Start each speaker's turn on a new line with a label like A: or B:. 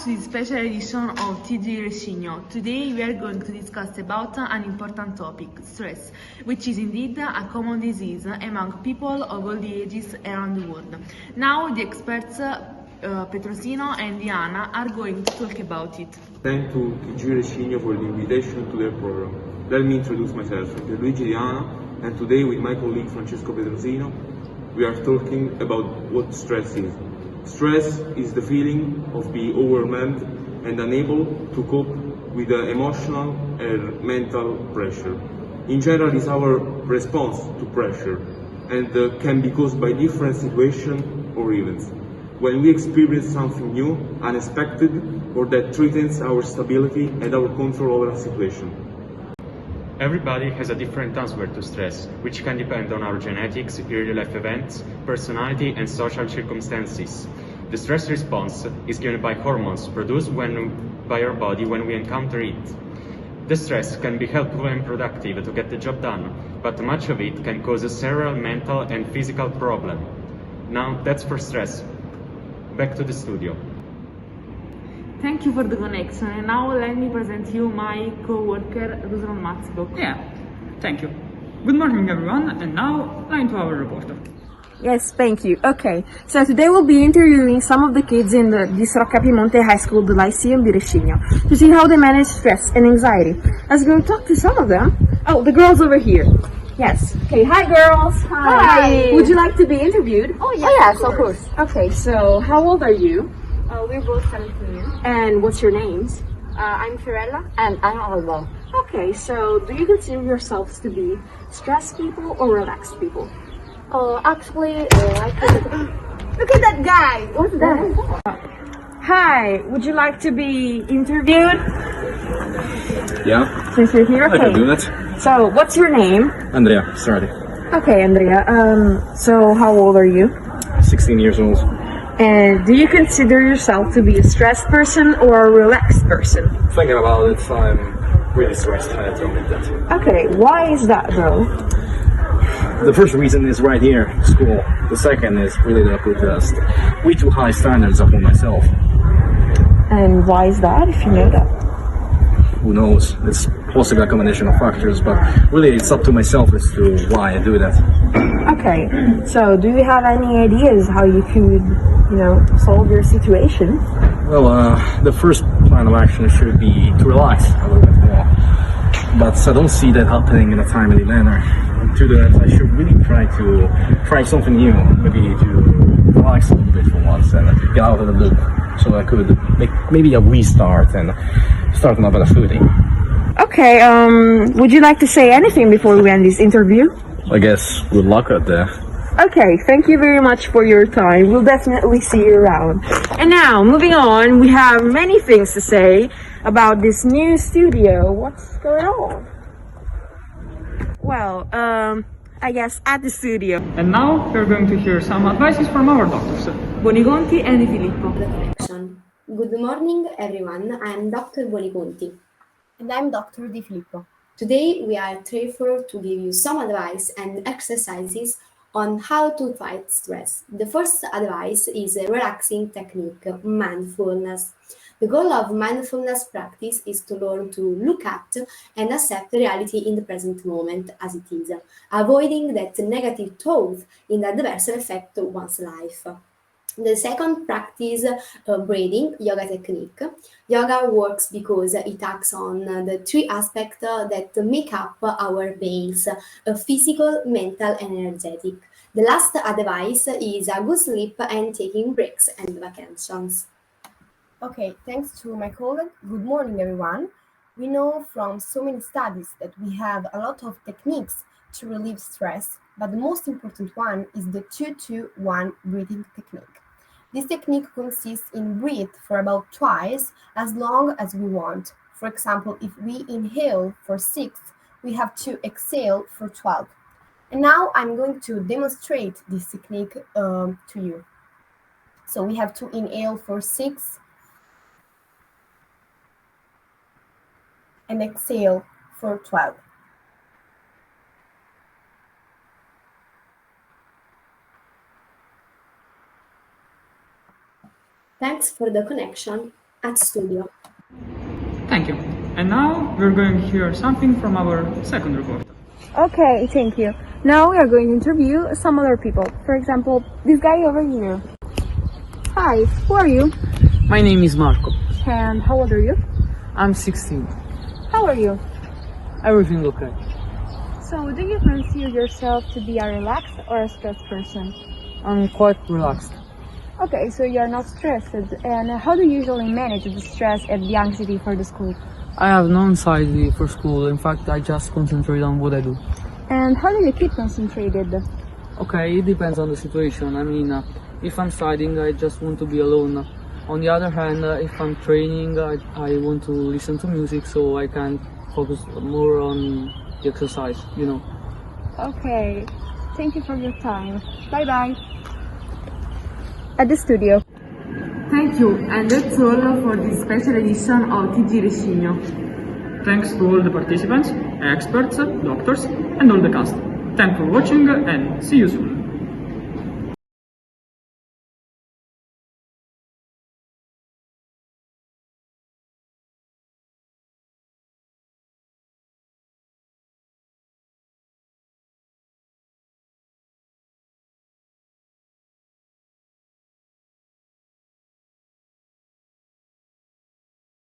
A: to this special edition of TG Resigno. Today we are going to discuss about an important topic, stress, which is indeed a common disease among people of all the ages around the world. Now the experts Petrosino and Diana are going to talk about it.
B: Thank to TG Resigno for the invitation to their program. Let me introduce myself. I'm Luigi Diana, and today with my colleague Francesco Petrosino, we are talking about what stress is. Stress is the feeling of being overwhelmed and unable to cope with the emotional and mental pressure. In general, it's our response to pressure and can be caused by different situations or events. When we experience something new, unexpected, or that threatens our stability and our control over a situation.
C: Everybody has a different answer to stress, which can depend on our genetics, early life events, personality, and social circumstances. The stress response is given by hormones produced by our body when we encounter it. The stress can be helpful and productive to get the job done, but much of it can cause several mental and physical problems. Now, that's for stress. Back to the studio.
A: Thank you for the connection, and now let me present you my co-worker Ruslan Matzbok.
D: Yeah, thank you. Good morning everyone, and now line to our reporter.
E: Yes, thank you. Okay, so today we'll be interviewing some of the kids in the Di Sroccapimonte High School, the Lyceum di Resigno, to see how they manage stress and anxiety. Let's go talk to some of them. Oh, the girls over here. Yes. Okay, hi girls.
F: Hi.
E: Would you like to be interviewed?
F: Oh yes, of course.
E: Okay, so how old are you?
F: We're both 17 years.
E: And what's your names?
F: I'm Fiorella. And I'm Alba.
E: Okay, so do you consider yourselves to be stressed people or relaxed people?
F: Actually, I think...
E: Look at that guy! What's that? Hi, would you like to be interviewed?
G: Yeah,
E: Since you're here?
G: I can do that.
E: So, what's your name?
G: Andrea, started.
E: Okay, Andrea. So how old are you?
G: 16 years old.
E: And do you consider yourself to be a stressed person or a relaxed person?
G: Thinking about it, I'm really stressed. I have to admit that.
E: Okay, why is that though?
G: The first reason is right here, school. The second is really that I put way too high standards upon myself.
E: And why is that, if you know that?
G: Who knows? It's possibly a combination of factors, but really it's up to myself as to why I do that.
E: Okay, so do you have any ideas how you could, solve your situation?
G: Well, the first plan of action should be to relax a little bit more. But I don't see that happening in a timely manner. To that, I should really try something new, maybe to relax a little bit for once and get out of the loop, so I could make maybe a restart and start on a better footing.
E: Okay, would you like to say anything before we end this interview?
G: I guess good luck out there.
E: Okay, thank you very much for your time. We'll definitely see you around. And now, moving on, we have many things to say about this new studio. What's going on? Well, I guess at the studio.
D: And now we're going to hear some advices from our doctors.
A: Boniconti and Di Filippo.
H: Good morning, everyone. I'm Dr. Boniconti.
F: And I'm Dr. Di Filippo.
H: Today, we are therefore to give you some advice and exercises on how to fight stress. The first advice is a relaxing technique, mindfulness. The goal of mindfulness practice is to learn to look at and accept reality in the present moment as it is, avoiding that negative thought in the adverse effect of one's life. The second practice, breathing, yoga technique. Yoga works because it acts on the three aspects that make up our beings, physical, mental, and energetic. The last advice is a good sleep and taking breaks and vacations.
F: Okay, thanks to my colleague. Good morning, everyone. We know from so many studies that we have a lot of techniques to relieve stress, but the most important one is the 2-2-1 breathing technique. This technique consists in breathe for about twice as long as we want. For example, if we inhale for 6, we have to exhale for 12. And now I'm going to demonstrate this technique to you. So we have to inhale for 6 and exhale for 12.
H: Thanks for the connection. at studio.
D: Thank you. And now we're going to hear something from our second reporter.
E: Okay, thank you. Now we are going to interview some other people. For example, this guy over here. Hi, who are you?
I: My name is Marco.
E: And how old are you?
I: I'm 16.
E: How are you?
I: Everything okay?
E: So, do you consider yourself to be a relaxed or a stressed person?
I: I'm quite relaxed.
E: Okay, so you're not stressed. And how do you usually manage the stress and the anxiety for the school?
I: I have no anxiety for school. In fact, I just concentrate on what I do.
E: And how do you keep concentrated?
I: Okay, it depends on the situation. I mean, if I'm studying, I just want to be alone. On the other hand, if I'm training, I want to listen to music so I can focus more on the exercise, you know.
E: Okay, thank you for your time. Bye-bye. At the studio.
A: Thank you, and that's all for this special edition of TG Rescigno.
D: Thanks to all the participants, experts, doctors, and all the cast. Thanks for watching and see you soon.